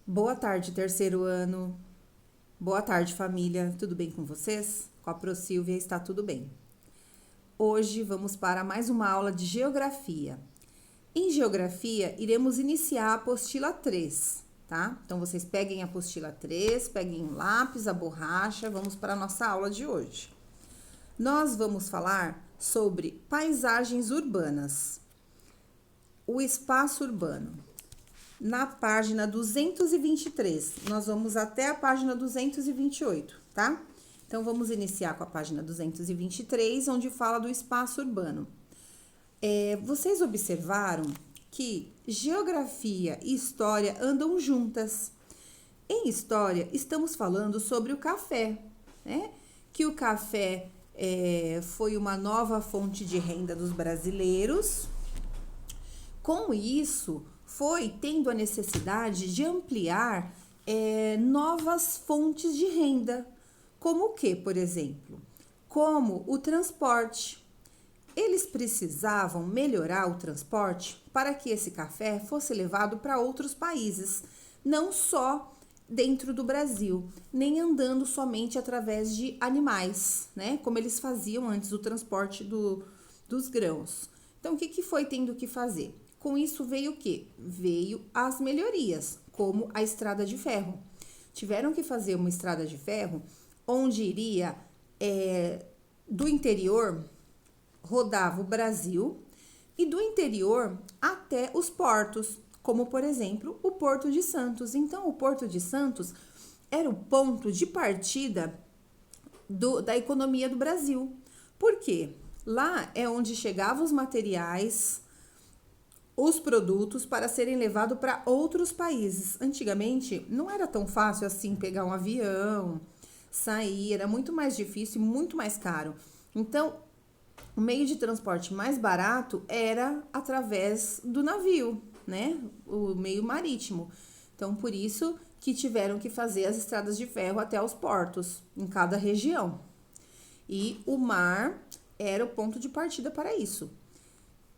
Boa tarde, terceiro ano. Boa tarde, família. Tudo bem com vocês? Com a Pro Silvia está tudo bem. Hoje vamos para mais uma aula de geografia. Em geografia, iremos iniciar a apostila 3, tá? Então vocês peguem a apostila 3, peguem o lápis, a borracha, vamos para a nossa aula de hoje. Nós vamos falar sobre paisagens urbanas, o espaço urbano. Na página 223, nós vamos até a página 228, tá? Então, vamos iniciar com a página 223, onde fala do espaço urbano. Vocês observaram que geografia e história andam juntas. Em história, estamos falando sobre o café, né? Que o café foi uma nova fonte de renda dos brasileiros. Com isso, foi tendo a necessidade de ampliar novas fontes de renda. Como o que, por exemplo? Como o transporte. Eles precisavam melhorar o transporte para que esse café fosse levado para outros países, não só dentro do Brasil, nem andando somente através de animais, né? Como eles faziam antes do transporte dos grãos. Então, o que foi tendo que fazer? Com isso veio o quê? Veio as melhorias, como a estrada de ferro. Tiveram que fazer uma estrada de ferro onde iria do interior, rodava o Brasil, e do interior até os portos, como por exemplo o Porto de Santos. Então, o Porto de Santos era o ponto de partida da economia do Brasil. Por quê? Lá é onde chegavam os materiais, os produtos para serem levados para outros países. Antigamente, não era tão fácil assim pegar um avião, sair, era muito mais difícil e muito mais caro. Então, o meio de transporte mais barato era através do navio, né? O meio marítimo. Então, por isso que tiveram que fazer as estradas de ferro até os portos, em cada região. E o mar era o ponto de partida para isso.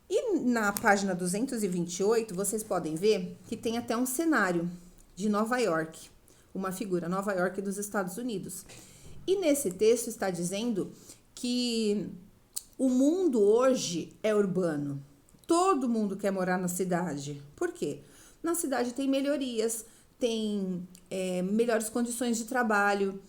E na página 228, vocês podem ver que tem até um cenário de Nova York, uma figura, Nova York dos Estados Unidos. E nesse texto está dizendo que o mundo hoje é urbano. Todo mundo quer morar na cidade. Por quê? Na cidade tem melhorias, tem melhores condições de trabalho,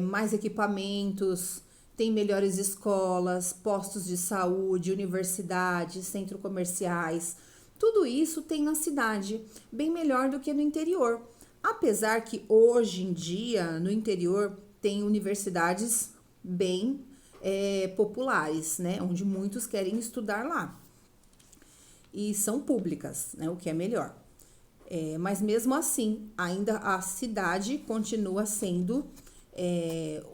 mais equipamentos, tem melhores escolas, postos de saúde, universidades, centros comerciais. Tudo isso tem na cidade, bem melhor do que no interior. Apesar que hoje em dia, no interior, tem universidades bem populares, né? Onde muitos querem estudar lá. E são públicas, né? O que é melhor. Mas mesmo assim, ainda a cidade continua sendo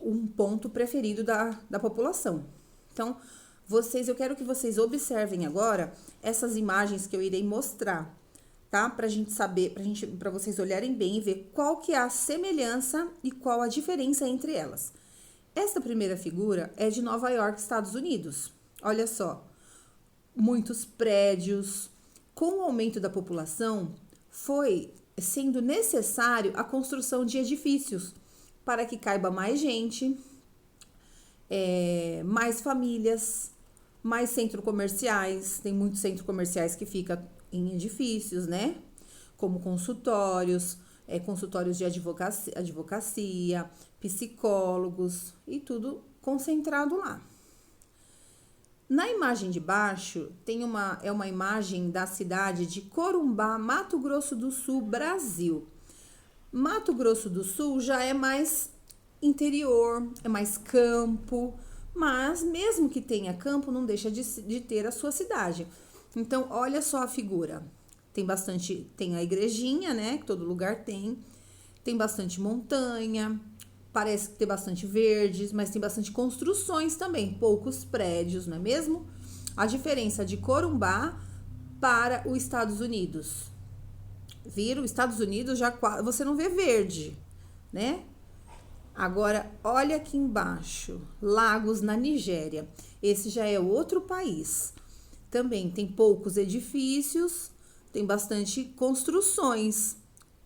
um ponto preferido da população. Então, eu quero que vocês observem agora essas imagens que eu irei mostrar, tá? Pra gente saber, para vocês olharem bem e ver qual que é a semelhança e qual a diferença entre elas. Esta primeira figura é de Nova York, Estados Unidos. Olha só, muitos prédios. Com o aumento da população, foi sendo necessário a construção de edifícios para que caiba mais gente, mais famílias, mais centros comerciais. Tem muitos centros comerciais que ficam em edifícios, né? Como consultórios, consultórios de advocacia, psicólogos e tudo concentrado lá. Na imagem de baixo, tem uma imagem da cidade de Corumbá, Mato Grosso do Sul, Brasil. Mato Grosso do Sul já é mais interior, é mais campo, mas mesmo que tenha campo, não deixa de ter a sua cidade. Então, olha só a figura. Tem a igrejinha, né, que todo lugar tem bastante montanha, parece que tem bastante verdes, mas tem bastante construções também, poucos prédios, não é mesmo? A diferença de Corumbá para os Estados Unidos. Viram? Os Estados Unidos já você não vê verde, né? Agora, olha aqui embaixo, Lagos na Nigéria. Esse já é outro país. Também tem poucos edifícios, tem bastante construções,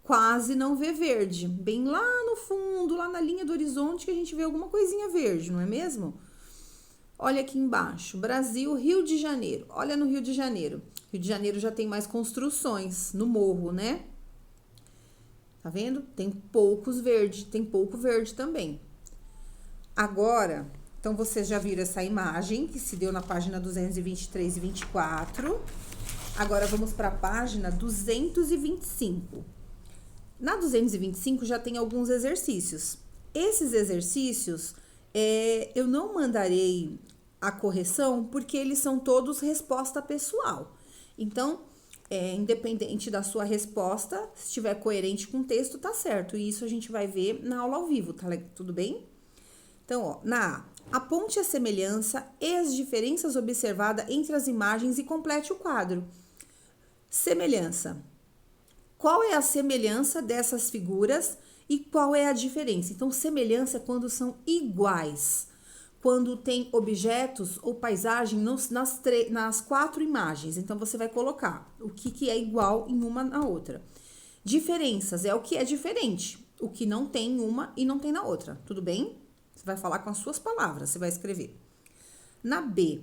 quase não vê verde. Bem lá no fundo, lá na linha do horizonte, que a gente vê alguma coisinha verde, não é mesmo? Olha aqui embaixo, Brasil, Rio de Janeiro. Olha no Rio de Janeiro. Rio de Janeiro já tem mais construções no morro, né? Tá vendo? Tem pouco verde também. Agora, então vocês já viram essa imagem que se deu na página 223 e 24. Agora vamos para a página 225. Na 225 já tem alguns exercícios. Esses exercícios eu não mandarei a correção porque eles são todos resposta pessoal. Então, independente da sua resposta, se estiver coerente com o texto, tá certo. E isso a gente vai ver na aula ao vivo, tá tudo bem? Então, ó, na A, aponte a semelhança e as diferenças observadas entre as imagens e complete o quadro. Semelhança. Qual é a semelhança dessas figuras e qual é a diferença? Então, semelhança é quando são iguais. Quando tem objetos ou paisagem nas 4 imagens. Então, você vai colocar o que é igual em uma na outra. Diferenças é o que é diferente. O que não tem em uma e não tem na outra. Tudo bem? Você vai falar com as suas palavras, você vai escrever. Na B,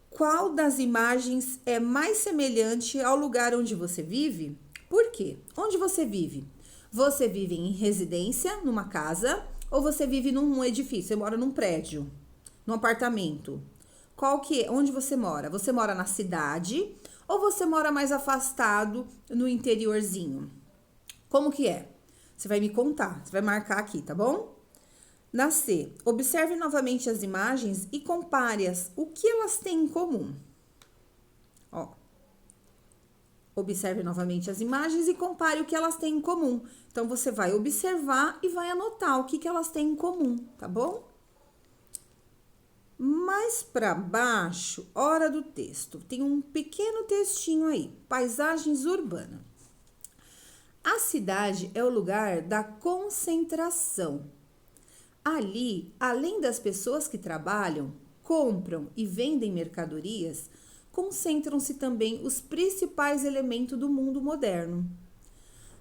qual das imagens é mais semelhante ao lugar onde você vive? Por quê? Onde você vive? Você vive em residência, numa casa, ou você vive num edifício? Você mora num prédio, num apartamento? Onde você mora? Você mora na cidade ou você mora mais afastado no interiorzinho? Como que é? Você vai me contar, você vai marcar aqui, tá bom? Na C, observe novamente as imagens e compare-as. O que elas têm em comum? Ó. Observe novamente as imagens e compare o que elas têm em comum. Então, você vai observar e vai anotar o que elas têm em comum, tá bom? Mais para baixo, hora do texto, tem um pequeno textinho aí, paisagens urbanas. A cidade é o lugar da concentração. Ali, além das pessoas que trabalham, compram e vendem mercadorias, concentram-se também os principais elementos do mundo moderno.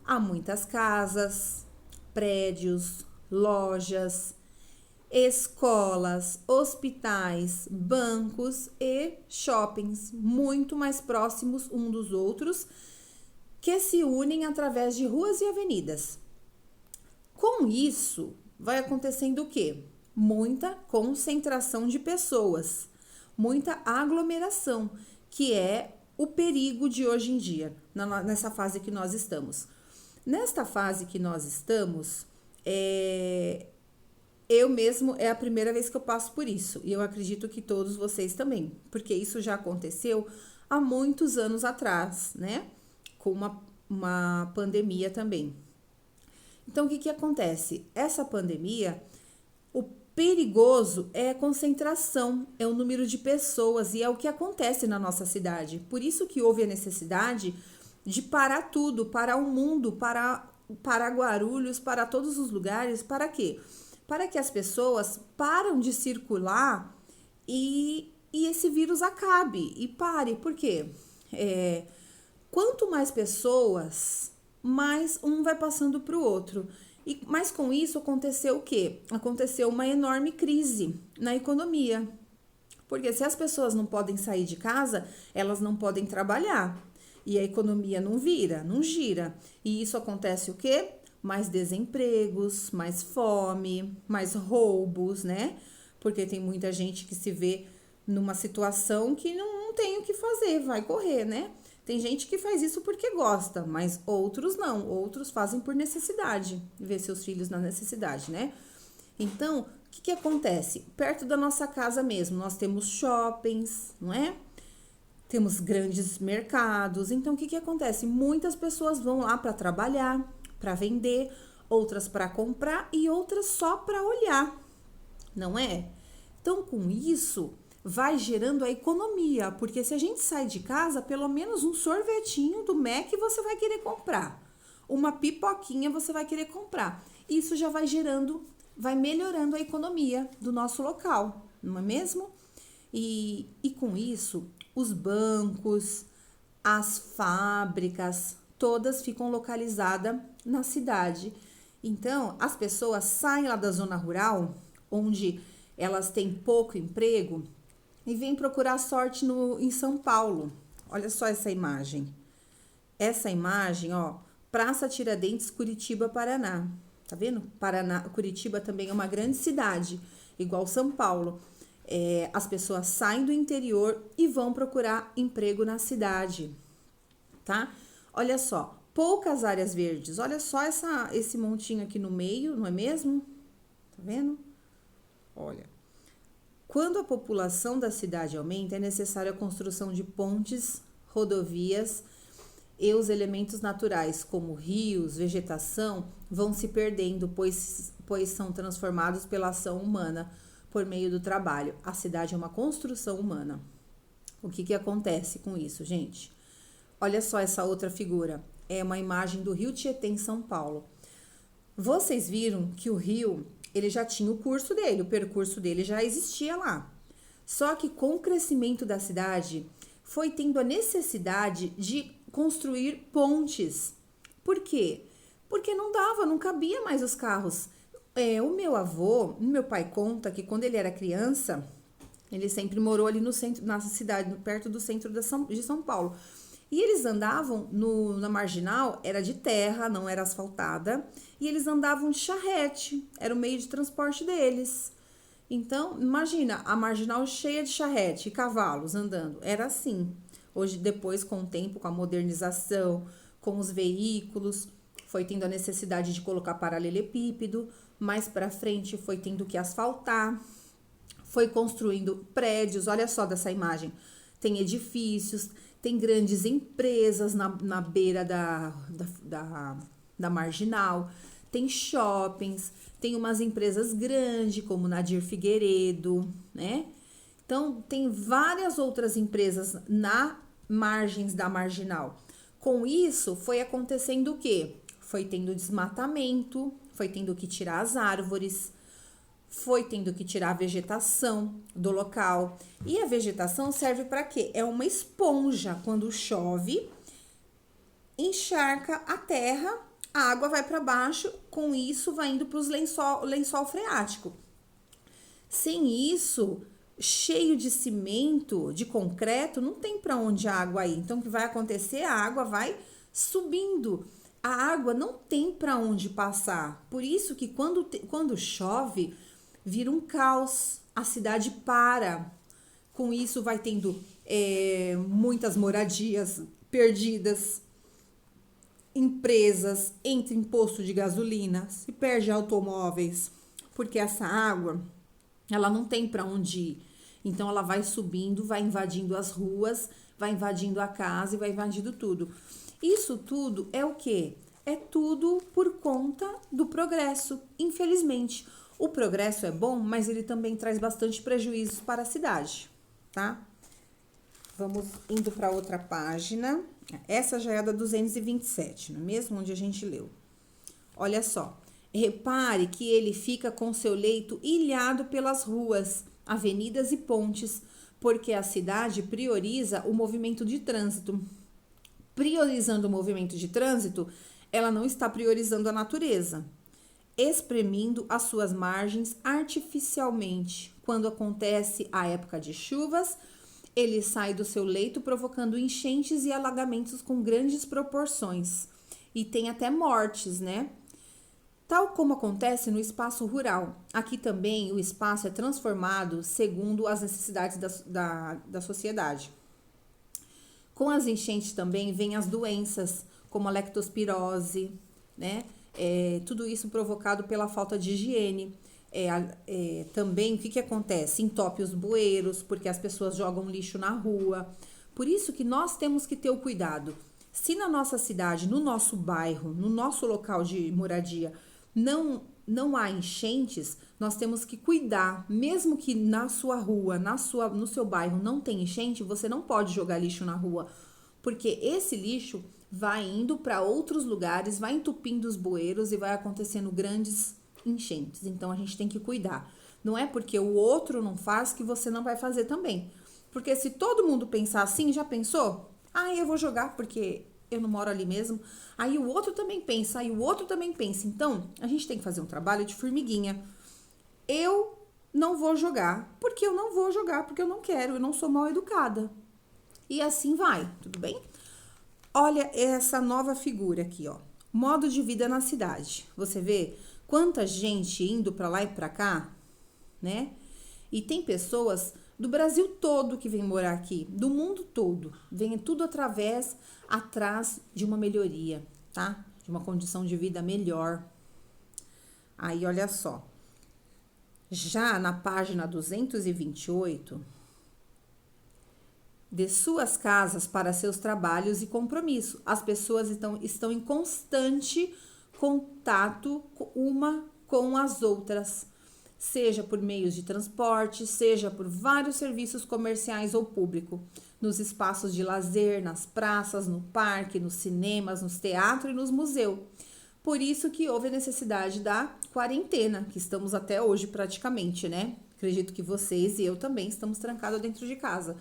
Há muitas casas, prédios, lojas, escolas, hospitais, bancos e shoppings, muito mais próximos uns dos outros, que se unem através de ruas e avenidas. Com isso, vai acontecendo o quê? Muita concentração de pessoas, muita aglomeração, que é o perigo de hoje em dia, nessa fase que nós estamos. Nesta fase que nós estamos, eu mesmo é a primeira vez que eu passo por isso, e eu acredito que todos vocês também, porque isso já aconteceu há muitos anos atrás, né? Com uma pandemia também. Então, o que acontece? Essa pandemia, o perigoso é a concentração, é o número de pessoas e é o que acontece na nossa cidade. Por isso que houve a necessidade de parar tudo, parar o mundo, parar Guarulhos, parar todos os lugares. Para quê? Para que as pessoas param de circular e esse vírus acabe e pare. Por quê? Quanto mais pessoas, mais um vai passando para o outro. Mas com isso aconteceu o quê? Aconteceu uma enorme crise na economia. Porque se as pessoas não podem sair de casa, elas não podem trabalhar. E a economia não gira. E isso acontece o quê? Mais desempregos, mais fome, mais roubos, né? Porque tem muita gente que se vê numa situação que não tem o que fazer, vai correr, né? Tem gente que faz isso porque gosta, mas outros não. Outros fazem por necessidade, ver seus filhos na necessidade, né? Então, o que acontece? Perto da nossa casa mesmo, nós temos shoppings, não é? Temos grandes mercados. Então, o que acontece? Muitas pessoas vão lá para trabalhar, para vender, outras para comprar e outras só para olhar, não é? Então, com isso, vai gerando a economia, porque se a gente sai de casa, pelo menos um sorvetinho do Mac você vai querer comprar, uma pipoquinha você vai querer comprar. Isso já vai gerando, vai melhorando a economia do nosso local, não é mesmo? E com isso, os bancos, as fábricas, todas ficam localizadas na cidade. Então, as pessoas saem lá da zona rural, onde elas têm pouco emprego, e vêm procurar sorte em São Paulo. Olha só essa imagem. Essa imagem, ó, Praça Tiradentes, Curitiba, Paraná. Tá vendo? Curitiba também é uma grande cidade, igual São Paulo. As pessoas saem do interior e vão procurar emprego na cidade, tá? Olha só, poucas áreas verdes. Olha só esse montinho aqui no meio, não é mesmo? Tá vendo? Olha. Quando a população da cidade aumenta, é necessária a construção de pontes, rodovias e os elementos naturais, como rios, vegetação, vão se perdendo, pois são transformados pela ação humana por meio do trabalho. A cidade é uma construção humana. O que acontece com isso, gente? Olha só essa outra figura. É uma imagem do Rio Tietê, em São Paulo. Vocês viram que o rio, ele já tinha o curso dele, o percurso dele já existia lá. Só que com o crescimento da cidade, foi tendo a necessidade de construir pontes. Por quê? Porque não cabia mais os carros. Meu pai conta que quando ele era criança, ele sempre morou ali no centro, na cidade, perto do centro de São Paulo. E eles andavam na marginal, era de terra, não era asfaltada, e eles andavam de charrete, era o meio de transporte deles. Então, imagina, a marginal cheia de charrete e cavalos andando, era assim. Hoje, depois, com o tempo, com a modernização, com os veículos, foi tendo a necessidade de colocar paralelepípedo, mais para frente foi tendo que asfaltar, foi construindo prédios, olha só dessa imagem, tem edifícios, tem grandes empresas na beira da marginal, tem shoppings, tem umas empresas grandes, como Nadir Figueiredo, né? Então, tem várias outras empresas na margens da marginal. Com isso, foi acontecendo o quê? Foi tendo desmatamento, foi tendo que tirar as árvores, foi tendo que tirar a vegetação do local. E a vegetação serve para quê? É uma esponja. Quando chove, encharca a terra, a água vai para baixo, com isso vai indo para os lençol freático. Sem isso, cheio de cimento, de concreto, não tem para onde a água ir. Então, o que vai acontecer? A água vai subindo. A água não tem para onde passar. Por isso que quando chove, vira um caos. A cidade para. Com isso, vai tendo muitas moradias perdidas, empresas, entra em posto de gasolina, se perde automóveis, porque essa água, ela não tem para onde ir. Então, ela vai subindo, vai invadindo as ruas, vai invadindo a casa e vai invadindo tudo. Isso tudo é o quê? É tudo por conta do progresso, infelizmente. O progresso é bom, mas ele também traz bastante prejuízos para a cidade, tá? Vamos indo para outra página. Essa já é a da 227, não é mesmo? Onde a gente leu. Olha só. Repare que ele fica com seu leito ilhado pelas ruas, avenidas e pontes, porque a cidade prioriza o movimento de trânsito. Priorizando o movimento de trânsito, ela não está priorizando a natureza, espremindo as suas margens artificialmente. Quando acontece a época de chuvas, ele sai do seu leito provocando enchentes e alagamentos com grandes proporções. E tem até mortes, né? Tal como acontece no espaço rural. Aqui também o espaço é transformado segundo as necessidades da sociedade. Com as enchentes também vêm as doenças, como a leptospirose, né? Tudo isso provocado pela falta de higiene. Também, o que acontece? Entope os bueiros, porque as pessoas jogam lixo na rua. Por isso que nós temos que ter o cuidado. Se na nossa cidade, no nosso bairro, no nosso local de moradia, não há enchentes, nós temos que cuidar. Mesmo que na sua rua, no seu bairro não tem enchente, você não pode jogar lixo na rua, porque esse lixo vai indo para outros lugares, vai entupindo os bueiros e vai acontecendo grandes enchentes. Então, a gente tem que cuidar. Não é porque o outro não faz que você não vai fazer também. Porque se todo mundo pensar assim, já pensou? Eu vou jogar porque eu não moro ali mesmo. Aí o outro também pensa, aí o outro também pensa. Então, a gente tem que fazer um trabalho de formiguinha. Eu não vou jogar, porque eu não vou jogar, porque eu não quero, eu não sou mal educada. E assim vai, tudo bem? Olha essa nova figura aqui, ó. Modo de vida na cidade. Você vê quanta gente indo pra lá e pra cá, né? E tem pessoas do Brasil todo que vem morar aqui, do mundo todo. Vem tudo atrás de uma melhoria, tá? De uma condição de vida melhor. Aí, olha só. Já na página 228, de suas casas para seus trabalhos e compromisso. As pessoas estão em constante contato uma com as outras, seja por meios de transporte, seja por vários serviços comerciais ou público, nos espaços de lazer, nas praças, no parque, nos cinemas, nos teatros e nos museus. Por isso que houve a necessidade da quarentena, que estamos até hoje praticamente, né? Acredito que vocês e eu também estamos trancados dentro de casa.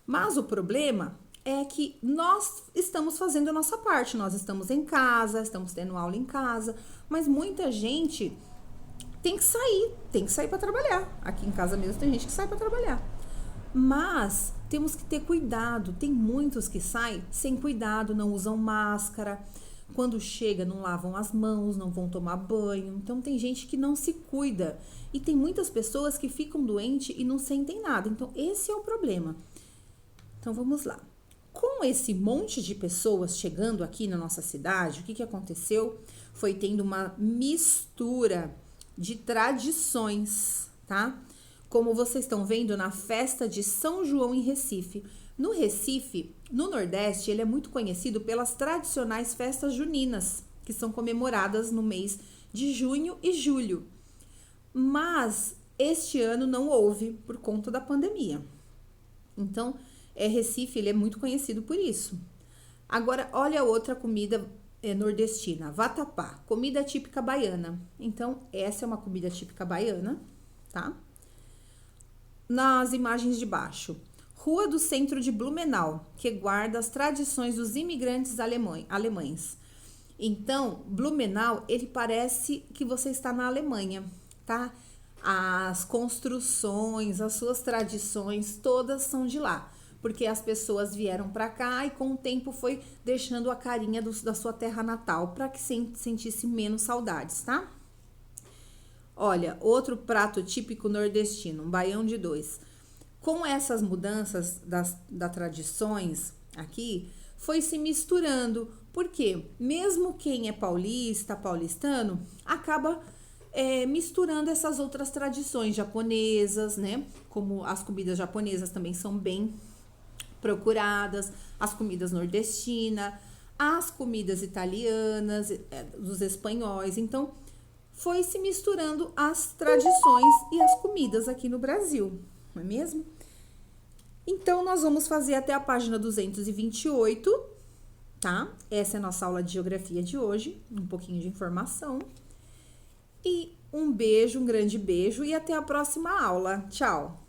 Mas o problema é que nós estamos fazendo a nossa parte, nós estamos em casa, estamos tendo aula em casa, mas muita gente tem que sair para trabalhar. Aqui em casa mesmo tem gente que sai para trabalhar. Mas temos que ter cuidado, tem muitos que saem sem cuidado, não usam máscara, quando chega não lavam as mãos, não vão tomar banho. Então tem gente que não se cuida e tem muitas pessoas que ficam doentes e não sentem nada. Então esse é o problema. Então vamos lá. Com esse monte de pessoas chegando aqui na nossa cidade, o que aconteceu? Foi tendo uma mistura de tradições, tá? Como vocês estão vendo na festa de São João em Recife. No Recife, no Nordeste, ele é muito conhecido pelas tradicionais festas juninas, que são comemoradas no mês de junho e julho. Mas este ano não houve por conta da pandemia. Então, Recife, ele é muito conhecido por isso. Agora, olha outra comida nordestina, vatapá, comida típica baiana. Então, essa é uma comida típica baiana, tá? Nas imagens de baixo, Rua do Centro de Blumenau, que guarda as tradições dos imigrantes alemães. Então, Blumenau, ele parece que você está na Alemanha, tá? As construções, as suas tradições, todas são de lá. Porque as pessoas vieram para cá e com o tempo foi deixando a carinha da sua terra natal para que sentisse menos saudades, tá? Olha, outro prato típico nordestino, um baião de dois. Com essas mudanças das tradições aqui, foi se misturando, porque mesmo quem é paulistano, acaba misturando essas outras tradições japonesas, né? Como as comidas japonesas também são bem procuradas, as comidas nordestinas, as comidas italianas, dos espanhóis. Então, foi se misturando as tradições e as comidas aqui no Brasil, não é mesmo? Então, nós vamos fazer até a página 228, tá? Essa é a nossa aula de geografia de hoje, um pouquinho de informação. E um beijo, um grande beijo e até a próxima aula. Tchau!